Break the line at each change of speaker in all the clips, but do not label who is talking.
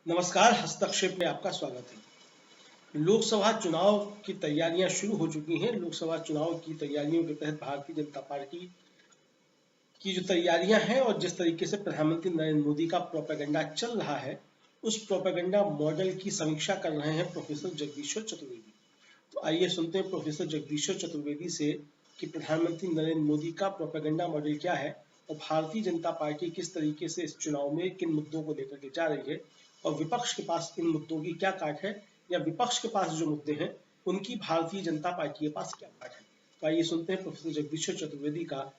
नमस्कार। हस्तक्षेप में आपका स्वागत है। लोकसभा चुनाव की तैयारियां शुरू हो चुकी हैं। लोकसभा चुनाव की तैयारियों के तहत भारतीय जनता पार्टी की जो तैयारियां हैं और जिस तरीके से प्रधानमंत्री नरेंद्र मोदी का प्रोपेगेंडा चल रहा है, उस प्रोपेगेंडा मॉडल की समीक्षा कर रहे हैं प्रोफेसर जगदीश्वर चतुर्वेदी। तो आइए सुनते हैं प्रोफेसर जगदीश्वर चतुर्वेदी से कि प्रधानमंत्री नरेंद्र मोदी का प्रोपेगेंडा मॉडल क्या है और भारतीय जनता पार्टी किस तरीके से इस चुनाव में किन मुद्दों को लेकर के जा रही है और विपक्ष के पास इन मुद्दों की क्या काट है, या विपक्ष के पास जो मुद्दे हैं उनकी भारतीय जनता पार्टी के पास क्या काट है। तो आइए सुनते हैं प्रोफेसर जगदीश्वर चतुर्वेदी का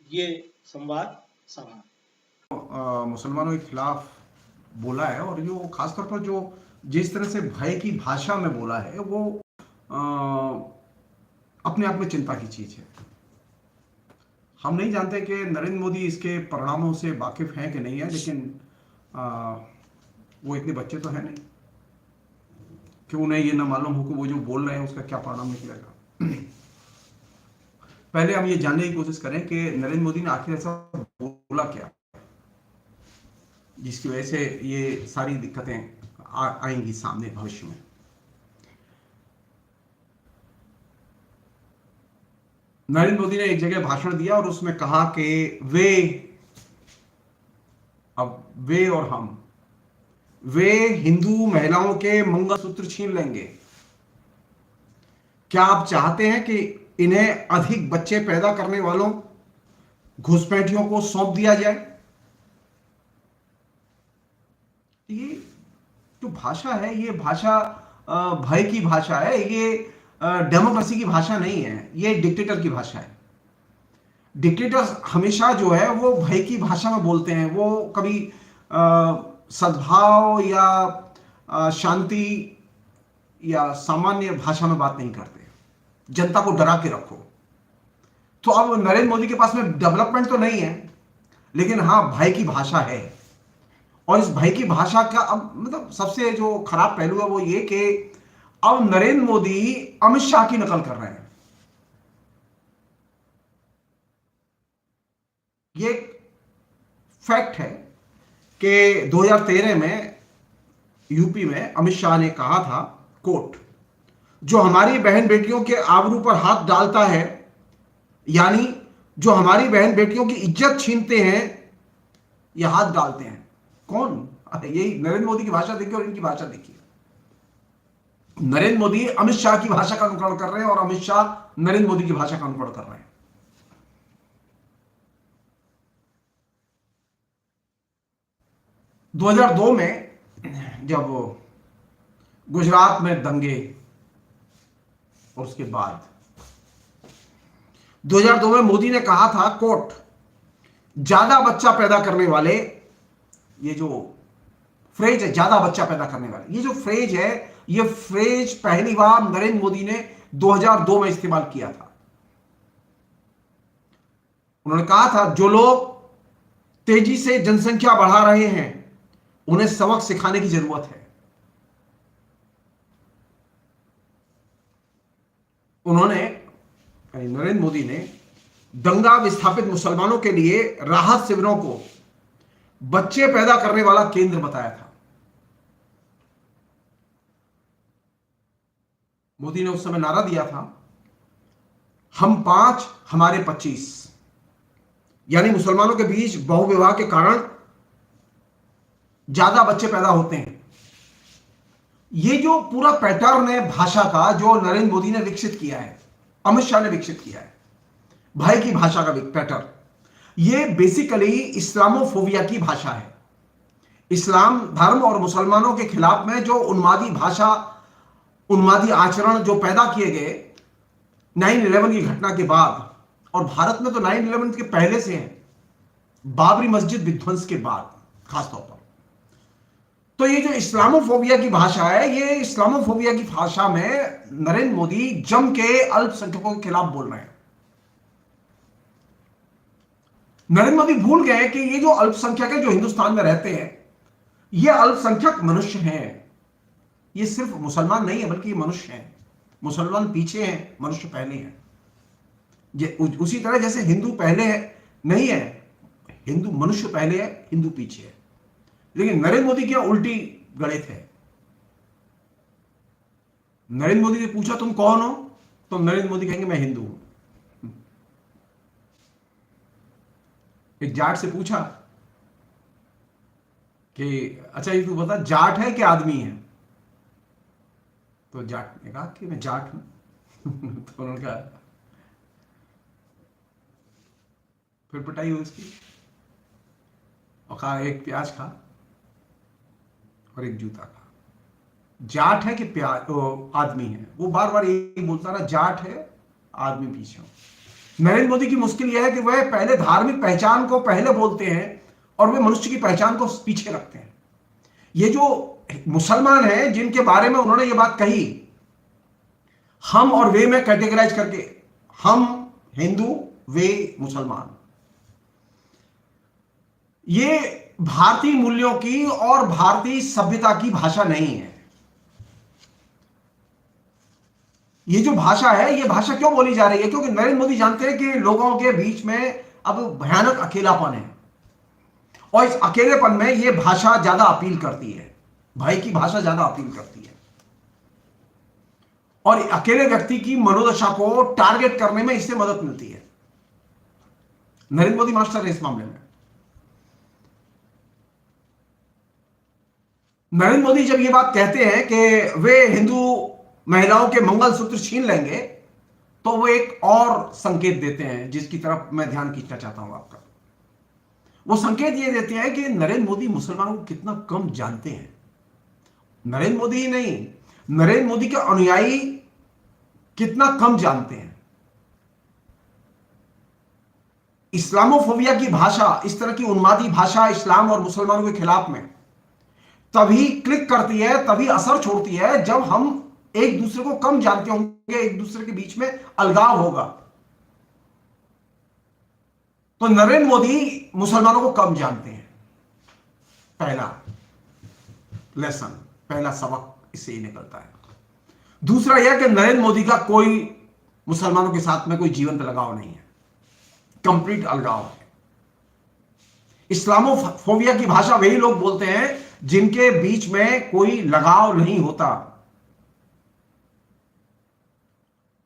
ये संवाद सभा।
मुसलमानों के खिलाफ बोला है और जो खासतौर पर जो जिस तरह से भय की भाषा में बोला है वो अपने आप में चिंता की चीज है। हम नहीं जानते कि नरेंद्र मोदी इसके परिणामों से वाकिफ हैं कि नहीं है, लेकिन वो इतने बच्चे तो हैं नहीं कि उन्हें ये ना मालूम हो कि वो जो बोल रहे हैं उसका क्या परिणाम निकलेगा। पहले हम ये जानने की कोशिश करें कि नरेंद्र मोदी ने आखिर ऐसा बोला क्या जिसकी वजह से ये सारी दिक्कतें आएंगी सामने भविष्य में। नरेंद्र मोदी ने एक जगह भाषण दिया और उसमें कहा कि वे और हम हिंदू महिलाओं के मंगलसूत्र छीन लेंगे। क्या आप चाहते हैं कि इन्हें अधिक बच्चे पैदा करने वालों घुसपैठियों को सौंप दिया जाए? ये जो भाषा है, ये भाषा भय की भाषा है, ये डेमोक्रेसी की भाषा नहीं है, ये डिक्टेटर की भाषा है। डिक्टेटर हमेशा जो है वो भय की भाषा में बोलते हैं। वो कभी सद्भाव या शांति या सामान्य भाषा में बात नहीं करते। जनता को डरा के रखो। तो अब नरेंद्र मोदी के पास में डेवलपमेंट तो नहीं है, लेकिन हां भय की भाषा है। और इस भय की भाषा का अब मतलब सबसे जो खराब पहलू है वो ये कि अब नरेंद्र मोदी अमित शाह की नकल कर रहे हैं। ये फैक्ट है कि 2013 में यूपी में अमित शाह ने कहा था, कोट, जो हमारी बहन बेटियों के आबरू पर हाथ डालता है, यानी जो हमारी बहन बेटियों की इज्जत छीनते हैं या हाथ डालते हैं। कौन? यही नरेंद्र मोदी की भाषा देखिए और इनकी भाषा देखिए। नरेंद्र मोदी अमित शाह की भाषा का अनुकरण कर रहे हैं और अमित शाह नरेंद्र मोदी की भाषा का अनुकरण कर रहे हैं। दो 2002 में जब गुजरात में दंगे और उसके बाद 2002 में मोदी ने कहा था, कोट, ज्यादा बच्चा पैदा करने वाले, ये जो फ्रेज है ज्यादा बच्चा पैदा करने वाले, ये जो फ्रेज है, ये फ्रेज पहली बार नरेंद्र मोदी ने 2002 में इस्तेमाल किया था। उन्होंने कहा था, जो लोग तेजी से जनसंख्या बढ़ा रहे हैं उन्हें सबक सिखाने की जरूरत है। उन्होंने नरेंद्र मोदी ने दंगा विस्थापित मुसलमानों के लिए राहत शिविरों को बच्चे पैदा करने वाला केंद्र बताया था। मोदी ने उस समय नारा दिया था, हम 5 हमारे 25, यानी मुसलमानों के बीच बहुविवाह के कारण ज्यादा बच्चे पैदा होते हैं। ये जो पूरा पैटर्न है भाषा का जो नरेंद्र मोदी ने विकसित किया है, अमित शाह ने विकसित किया है, भय की भाषा का पैटर्न, ये बेसिकली इस्लामोफोबिया की भाषा है। इस्लाम धर्म और मुसलमानों के खिलाफ में जो उन्मादी भाषा, उन्मादी आचरण जो पैदा किए गए 9/11 की घटना के बाद, और भारत में तो 9/11 के पहले से है, बाबरी मस्जिद विध्वंस के बाद खासतौर पर। तो ये जो इस्लामोफोबिया की भाषा है, ये इस्लामोफोबिया की भाषा में नरेंद्र मोदी जम के अल्पसंख्यकों के खिलाफ बोल रहे हैं। नरेंद्र मोदी भूल गए कि ये जो अल्पसंख्यक है जो हिंदुस्तान में रहते हैं, ये अल्पसंख्यक मनुष्य हैं। ये सिर्फ मुसलमान नहीं है बल्कि ये मनुष्य हैं। मुसलमान पीछे हैं, मनुष्य पहले हैं। उसी तरह जैसे हिंदू पहले है नहीं है, हिंदू मनुष्य पहले है, हिंदू पीछे है। लेकिन नरेंद्र मोदी क्या उल्टी गढ़े थे। नरेंद्र मोदी ने पूछा तुम कौन हो, तो नरेंद्र मोदी कहेंगे मैं हिंदू हूं। एक जाट से पूछा कि अच्छा ये तू बता जाट है कि आदमी है, तो जाट ने कहा कि मैं जाट हूं। तो उन्होंने कहा, फिर पिटाई हुई उसकी और कहा एक प्याज खा और एक जूता खा। जाट है कि प्याज आदमी है, वो बार बार यही बोलता रहा जाट है आदमी पीछे हो। नरेंद्र मोदी की मुश्किल यह है कि वह पहले धार्मिक पहचान को पहले बोलते हैं और वे मनुष्य की पहचान को पीछे रखते हैं। ये जो मुसलमान हैं जिनके बारे में उन्होंने ये बात कही, हम और वे में कैटेगराइज करके, हम हिंदू वे मुसलमान, ये भारतीय मूल्यों की और भारतीय सभ्यता की भाषा नहीं है। ये जो भाषा है, ये भाषा क्यों बोली जा रही है? क्योंकि नरेंद्र मोदी जानते हैं कि लोगों के बीच में अब भयानक अकेलापन है और इस अकेलेपन में ये भाषा ज्यादा अपील करती है, भाई की भाषा ज्यादा अपील करती है और अकेले व्यक्ति की मनोदशा को टारगेट करने में इससे मदद मिलती है। नरेंद्र मोदी मास्टर है इस मामले में। नरेंद्र मोदी जब ये बात कहते हैं कि वे हिंदू महिलाओं के मंगलसूत्र छीन लेंगे, तो वो एक और संकेत देते हैं जिसकी तरफ मैं ध्यान खींचना चाहता हूं आपका। वो संकेत ये देते हैं कि नरेंद्र मोदी मुसलमानों को कितना कम जानते हैं। नरेंद्र मोदी ही नहीं, नरेंद्र मोदी के अनुयायी कितना कम जानते हैं। इस्लामोफोबिया की भाषा, इस तरह की उन्मादी भाषा इस्लाम और मुसलमानों के खिलाफ में तभी क्लिक करती है, तभी असर छोड़ती है जब हम एक दूसरे को कम जानते होंगे, एक दूसरे के बीच में अलगाव होगा। तो नरेंद्र मोदी मुसलमानों को कम जानते हैं। पहला लेसन, पहला सबक इससे ही निकलता है। दूसरा यह कि नरेंद्र मोदी का कोई मुसलमानों के साथ में कोई जीवंत लगाव नहीं है, कंप्लीट अलगाव है। इस्लामोफोबिया की भाषा वही लोग बोलते हैं जिनके बीच में कोई लगाव नहीं होता।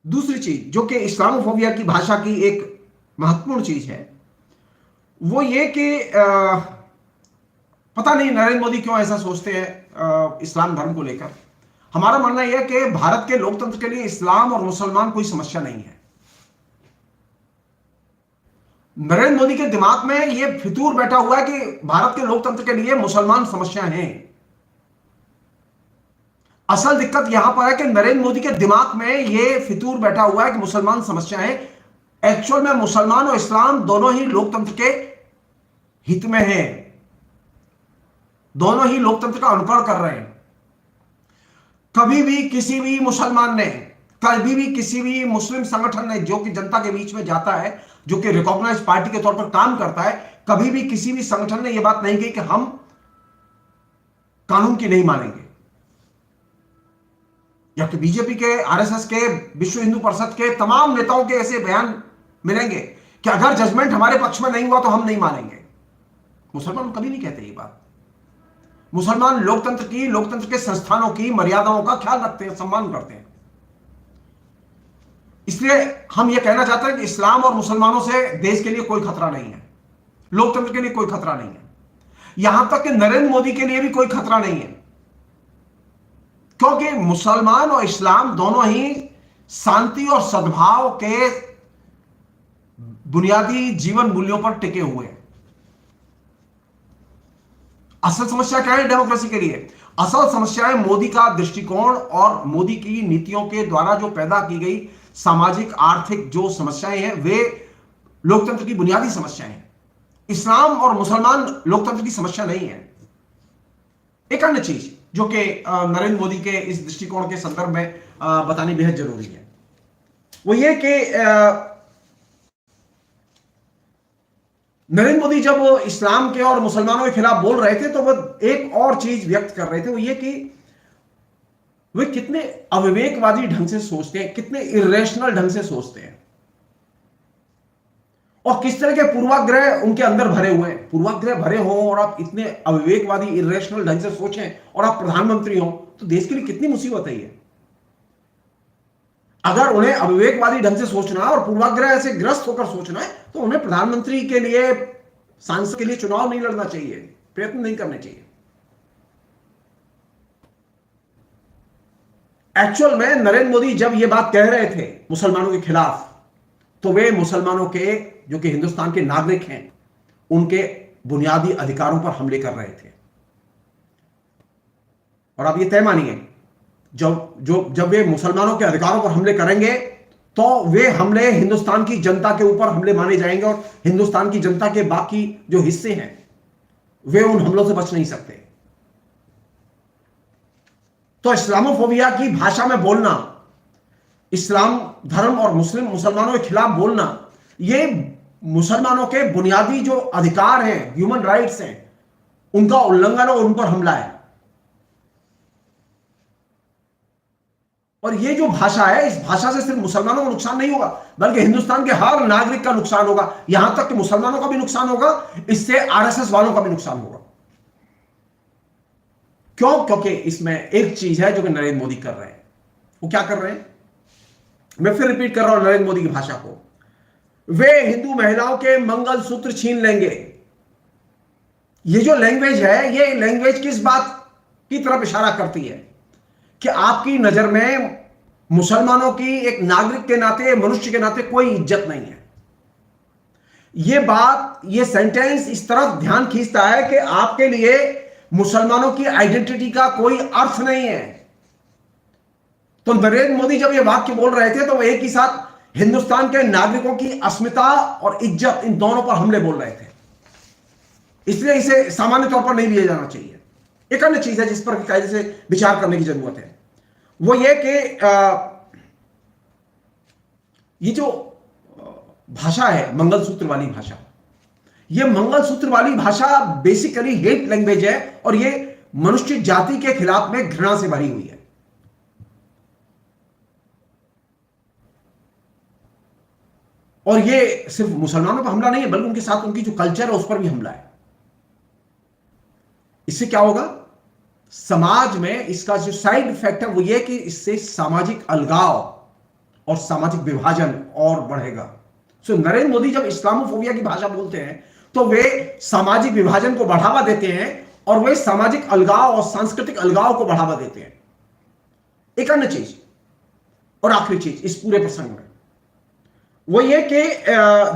दूसरी चीज जो कि इस्लामोफोबिया की भाषा की एक महत्वपूर्ण चीज है, वो ये कि पता नहीं नरेंद्र मोदी क्यों ऐसा सोचते हैं इस्लाम धर्म को लेकर। हमारा मानना यह है कि भारत के लोकतंत्र के लिए इस्लाम और मुसलमान कोई समस्या नहीं है। नरेंद्र मोदी के दिमाग में यह फितूर बैठा हुआ है कि भारत के लोकतंत्र के लिए मुसलमान समस्या हैं। असल दिक्कत यहां पर है कि नरेंद्र मोदी के दिमाग में यह फितूर बैठा हुआ है कि मुसलमान समस्या है। एक्चुअल में मुसलमान और इस्लाम दोनों ही लोकतंत्र के हित में हैं, दोनों ही लोकतंत्र का अनुकरण कर रहे हैं। कभी भी किसी भी मुसलमान ने, कभी भी किसी भी मुस्लिम संगठन ने जो कि जनता के बीच में जाता है, जो कि रिकॉग्नाइज्ड पार्टी के तौर पर काम करता है, कभी भी किसी भी संगठन ने यह बात नहीं कही कि हम कानून की नहीं मानेंगे। या कि बीजेपी के, आरएसएस के, विश्व हिंदू परिषद के तमाम नेताओं के ऐसे बयान मिलेंगे कि अगर जजमेंट हमारे पक्ष में नहीं हुआ तो हम नहीं मानेंगे। मुसलमान कभी नहीं कहते ये बात। मुसलमान लोकतंत्र की, लोकतंत्र के संस्थानों की मर्यादाओं का ख्याल रखते हैं, सम्मान करते हैं। इसलिए हम यह कहना चाहते हैं कि इस्लाम और मुसलमानों से देश के लिए कोई खतरा नहीं है, लोकतंत्र के लिए कोई खतरा नहीं है, यहां तक कि नरेंद्र मोदी के लिए भी कोई खतरा नहीं है। क्योंकि मुसलमान और इस्लाम दोनों ही शांति और सद्भाव के बुनियादी जीवन मूल्यों पर टिके हुए हैं। असल समस्या क्या है डेमोक्रेसी के लिए? असल समस्या है मोदी का दृष्टिकोण और मोदी की नीतियों के द्वारा जो पैदा की गई सामाजिक आर्थिक जो समस्याएं हैं, वे लोकतंत्र की बुनियादी समस्याएं हैं। इस्लाम और मुसलमान लोकतंत्र की समस्या नहीं है। एक अन्य चीज जो कि नरेंद्र मोदी के इस दृष्टिकोण के संदर्भ में बतानी बेहद जरूरी है, वो ये कि नरेंद्र मोदी जब इस्लाम के और मुसलमानों के खिलाफ बोल रहे थे तो वो एक और चीज व्यक्त कर रहे थे, वो ये कि वे कितने अविवेकवादी ढंग से सोचते हैं, कितने इरेशनल ढंग से सोचते हैं। और किस तरह के पूर्वाग्रह उनके अंदर भरे हुए हैं। पूर्वाग्रह भरे हों और आप इतने अविवेकवादी इरेशनल ढंग से सोचें और आप प्रधानमंत्री हो तो देश के लिए कितनी मुसीबत है ये। अगर उन्हें अविवेकवादी ढंग से सोचना और पूर्वाग्रह से ग्रस्त होकर सोचना है तो उन्हें प्रधानमंत्री के लिए, सांसद के लिए चुनाव नहीं लड़ना चाहिए, प्रयत्न नहीं करने चाहिए। एक्चुअल में नरेंद्र मोदी जब ये बात कह रहे थे मुसलमानों के खिलाफ, तो वे मुसलमानों के, जो कि हिंदुस्तान के नागरिक हैं, उनके बुनियादी अधिकारों पर हमले कर रहे थे। और आप ये तय मानिए, जब वे मुसलमानों के अधिकारों पर हमले करेंगे तो वे हमले हिंदुस्तान की जनता के ऊपर हमले माने जाएंगे और हिंदुस्तान की जनता के बाकी जो हिस्से हैं वे उन हमलों से बच नहीं सकते। तो इस्लामोफोबिया की भाषा में बोलना, इस्लाम धर्म और मुसलमानों के खिलाफ बोलना, ये मुसलमानों के बुनियादी जो अधिकार हैं, ह्यूमन राइट्स हैं, उनका उल्लंघन और उन पर हमला है। और ये जो भाषा है, इस भाषा से सिर्फ मुसलमानों को नुकसान नहीं होगा बल्कि हिंदुस्तान के हर नागरिक का नुकसान होगा। यहां तक कि मुसलमानों का भी नुकसान होगा, इससे आरएसएस वालों का भी नुकसान होगा। क्यों? क्योंकि इसमें एक चीज है जो कि नरेंद्र मोदी कर रहे हैं। वो क्या कर रहे हैं? मैं फिर रिपीट कर रहा हूं नरेंद्र मोदी की भाषा को। वे हिंदू महिलाओं के मंगलसूत्र छीन लेंगे। ये जो लैंग्वेज है, ये लैंग्वेज किस बात की तरफ इशारा करती है कि आपकी नजर में मुसलमानों की एक नागरिक के नाते, मनुष्य के नाते कोई इज्जत नहीं है। ये बात, ये सेंटेंस इस तरफ ध्यान खींचता है कि आपके लिए मुसलमानों की आइडेंटिटी का कोई अर्थ नहीं है। तो नरेंद्र मोदी जब ये वाक्य बोल रहे थे तो वो एक ही साथ हिंदुस्तान के नागरिकों की अस्मिता और इज्जत, इन दोनों पर हमले बोल रहे थे। इसलिए इसे सामान्य तौर पर नहीं लिया जाना चाहिए। एक अन्य चीज है जिस पर कायदे से विचार करने की जरूरत है, वो ये कि ये जो भाषा है, मंगलसूत्र वाली भाषा, ये मंगलसूत्र वाली भाषा बेसिकली हेट लैंग्वेज है और ये मनुष्य जाति के खिलाफ में घृणा से भरी हुई है। और ये सिर्फ मुसलमानों पर हमला नहीं है बल्कि उनके साथ उनकी जो कल्चर है उस पर भी हमला है। इससे क्या होगा? समाज में इसका जो साइड इफेक्ट है वो ये कि इससे सामाजिक अलगाव और सामाजिक विभाजन और बढ़ेगा। सो नरेंद्र मोदी जब इस्लामोफोबिया की भाषा बोलते हैं तो वे सामाजिक विभाजन को बढ़ावा देते हैं और वे सामाजिक अलगाव और सांस्कृतिक अलगाव को बढ़ावा देते हैं। एक अन्य चीज और आखिरी चीज इस पूरे प्रसंग में वो ये कि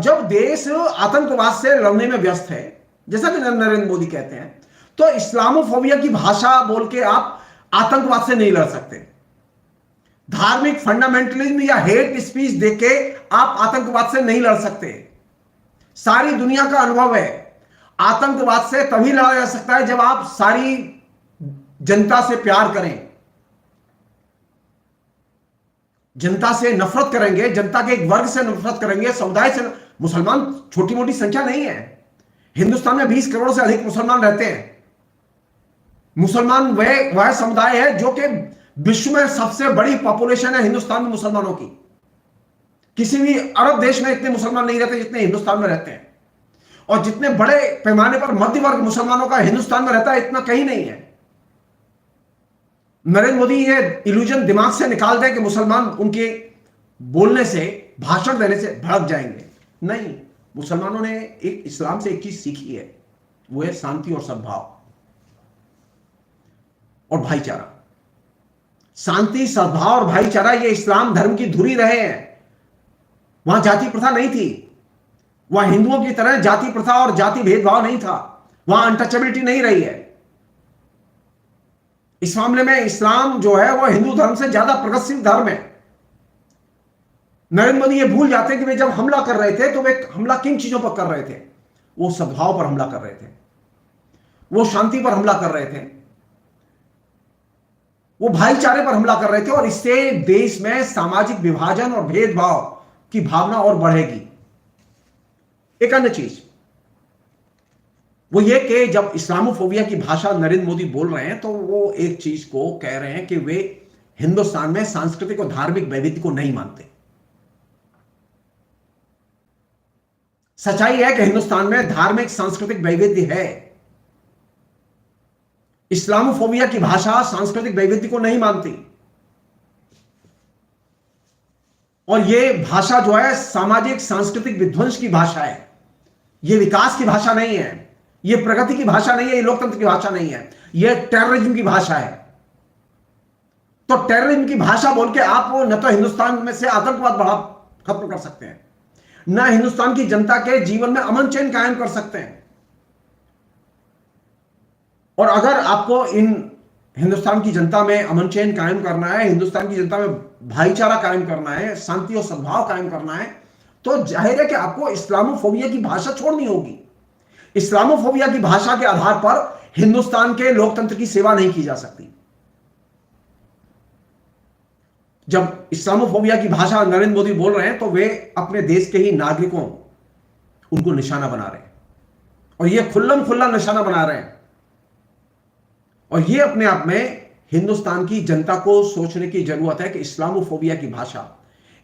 जब देश आतंकवाद से लड़ने में व्यस्त है, जैसा कि नरेंद्र मोदी कहते हैं, तो इस्लामोफोबिया की भाषा बोल के आप आतंकवाद से नहीं लड़ सकते। धार्मिक फंडामेंटलिज्म या हेट स्पीच देख के आप आतंकवाद से नहीं लड़ सकते। सारी दुनिया का अनुभव है, आतंकवाद से तभी लड़ा जा सकता है जब आप सारी जनता से प्यार करें, जनता से नफरत करेंगे, जनता के एक वर्ग से नफरत करेंगे, समुदाय से। मुसलमान छोटी मोटी संख्या नहीं है। हिंदुस्तान में 20 करोड़ से अधिक मुसलमान रहते हैं। मुसलमान वह समुदाय है जो कि विश्व में सबसे बड़ी पॉपुलेशन है हिंदुस्तान में मुसलमानों की। किसी भी अरब देश में इतने मुसलमान नहीं रहते जितने हिंदुस्तान में रहते हैं, और जितने बड़े पैमाने पर मध्य वर्ग मुसलमानों का हिंदुस्तान में रहता है इतना कहीं नहीं है। नरेंद्र मोदी ये इल्यूजन दिमाग से निकाल दें कि मुसलमान उनके बोलने से, भाषण देने से भड़क जाएंगे। नहीं, मुसलमानों ने एक इस्लाम से एक चीज सीखी है, वो है शांति और सद्भाव और भाईचारा। शांति, सद्भाव और भाईचारा ये इस्लाम धर्म की धुरी रहे हैं। वहां जाति प्रथा नहीं थी, वहां हिंदुओं की तरह जाति प्रथा और जाति भेदभाव नहीं था, वहां अनटचेबिलिटी नहीं रही है। इस मामले में इस्लाम जो है वो हिंदू धर्म से ज्यादा प्रोग्रेसिव धर्म है। नरेंद्र मोदी ये भूल जाते कि वे जब हमला कर रहे थे तो वे हमला किन चीजों पर कर रहे थे? वो सद्भाव पर हमला कर रहे थे, वो शांति पर हमला कर रहे थे, वो भाईचारे पर हमला कर रहे थे, और इससे देश में सामाजिक विभाजन और भेदभाव की भावना और बढ़ेगी। एक अन्य चीज वो ये कि जब इस्लामोफोबिया की भाषा नरेंद्र मोदी बोल रहे हैं तो वो एक चीज को कह रहे हैं कि वे हिंदुस्तान में सांस्कृतिक और धार्मिक वैविध्य को नहीं मानते। सच्चाई है कि हिंदुस्तान में धार्मिक सांस्कृतिक वैविध्य है। इस्लामोफोबिया की भाषा सांस्कृतिक वैविध्य को नहीं मानती, और यह भाषा जो है सामाजिक सांस्कृतिक विध्वंस की भाषा है। यह विकास की भाषा नहीं है, यह प्रगति की भाषा नहीं है, यह लोकतंत्र की भाषा नहीं है, यह टेररिज्म की भाषा है। तो टेररिज्म की भाषा बोल के आप न तो हिंदुस्तान में से आतंकवाद बढ़ा खत्म कर सकते हैं, न हिंदुस्तान की जनता के जीवन में अमन चैन कायम कर सकते हैं। और अगर आपको इन हिंदुस्तान की जनता में अमन चैन कायम करना है, हिंदुस्तान की जनता में भाईचारा कायम करना है, शांति और सद्भाव कायम करना है, तो जाहिर है कि आपको इस्लामोफोबिया की भाषा छोड़नी होगी। इस्लामोफोबिया की भाषा के आधार पर हिंदुस्तान के लोकतंत्र की सेवा नहीं की जा सकती। जब इस्लामोफोबिया की भाषा नरेंद्र मोदी बोल रहे हैं तो वे अपने देश के ही नागरिकों उनको निशाना बना रहे हैं, और यह खुल्लम खुल्ला निशाना बना रहे हैं। और यह अपने आप में हिंदुस्तान की जनता को सोचने की जरूरत है कि इस्लामोफोबिया की भाषा,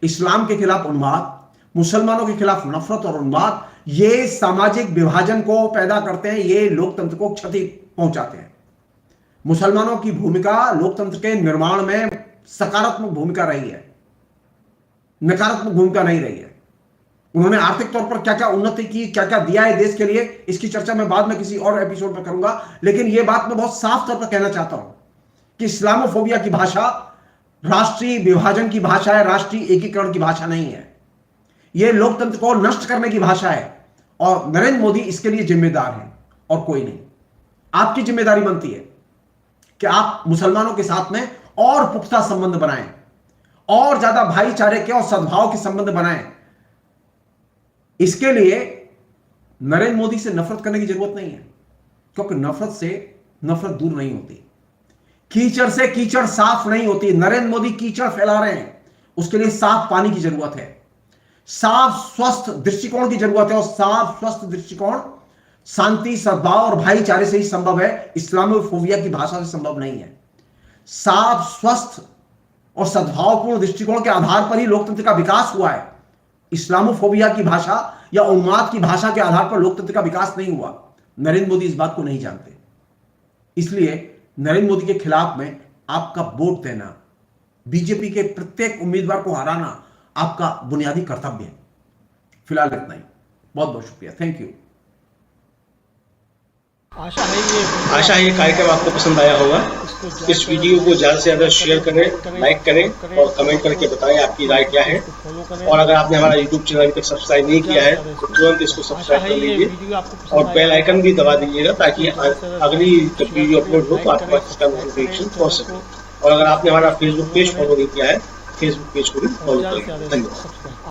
इस्लाम के खिलाफ उन्माद, मुसलमानों के खिलाफ नफरत और उन्माद, ये सामाजिक विभाजन को पैदा करते हैं, ये लोकतंत्र को क्षति पहुंचाते हैं। मुसलमानों की भूमिका लोकतंत्र के निर्माण में सकारात्मक भूमिका रही है, नकारात्मक भूमिका नहीं रही है। उन्होंने आर्थिक तौर पर क्या क्या उन्नति की, क्या क्या दिया है देश के लिए, इसकी चर्चा मैं बाद में किसी और एपिसोड में करूंगा। लेकिन यह बात मैं बहुत साफ तौर पर कहना चाहता हूं कि इस्लामोफोबिया की भाषा राष्ट्रीय विभाजन की भाषा है, राष्ट्रीय एकीकरण की भाषा नहीं है। यह लोकतंत्र को नष्ट करने की भाषा है, और नरेंद्र मोदी इसके लिए जिम्मेदार है और कोई नहीं। आपकी जिम्मेदारी बनती है कि आप मुसलमानों के साथ में और पुख्ता संबंध बनाएं, और ज्यादा भाईचारे के और सद्भाव के संबंध बनाएं। इसके लिए नरेंद्र मोदी से नफरत करने की जरूरत नहीं है, क्योंकि नफरत से नफरत दूर नहीं होती, कीचड़ से कीचड़ साफ नहीं होती। नरेंद्र मोदी कीचड़ फैला रहे हैं, उसके लिए साफ पानी की जरूरत है, साफ स्वस्थ दृष्टिकोण की जरूरत है, और साफ स्वस्थ दृष्टिकोण शांति, सद्भाव और भाईचारे से ही संभव है, इस्लामोफोबिया की भाषा से संभव नहीं है। साफ स्वस्थ और सद्भावपूर्ण दृष्टिकोण के आधार पर ही लोकतंत्र का विकास हुआ है। इस्लामोफोबिया की भाषा या उन्माद की भाषा के आधार पर लोकतंत्र का विकास नहीं हुआ। नरेंद्र मोदी इस बात को नहीं जानते, इसलिए नरेंद्र मोदी के खिलाफ में आपका वोट देना, बीजेपी के प्रत्येक उम्मीदवार को हराना आपका बुनियादी कर्तव्य है। फिलहाल इतना ही, बहुत बहुत शुक्रिया, थैंक यू।
आशा है ये कार्यक्रम आपको पसंद आया होगा। इस वीडियो को ज़्यादा से ज़्यादा शेयर करें, लाइक करें और कमेंट करके बताएं आपकी राय क्या है। और अगर आपने हमारा यूट्यूब चैनल अभी तक सब्सक्राइब नहीं किया है तो तुरंत इसको सब्सक्राइब कर लीजिए, और बेल आइकन भी दबा दीजिएगा, ताकि अगली जब वीडियो अपलोड हो तो आपके पास इसका नोटिफिकेशन पहुंच सके। और अगर आपने हमारा फेसबुक पेज फॉलो नहीं किया है, फेसबुक पेज को भी फॉलो करें। धन्यवाद।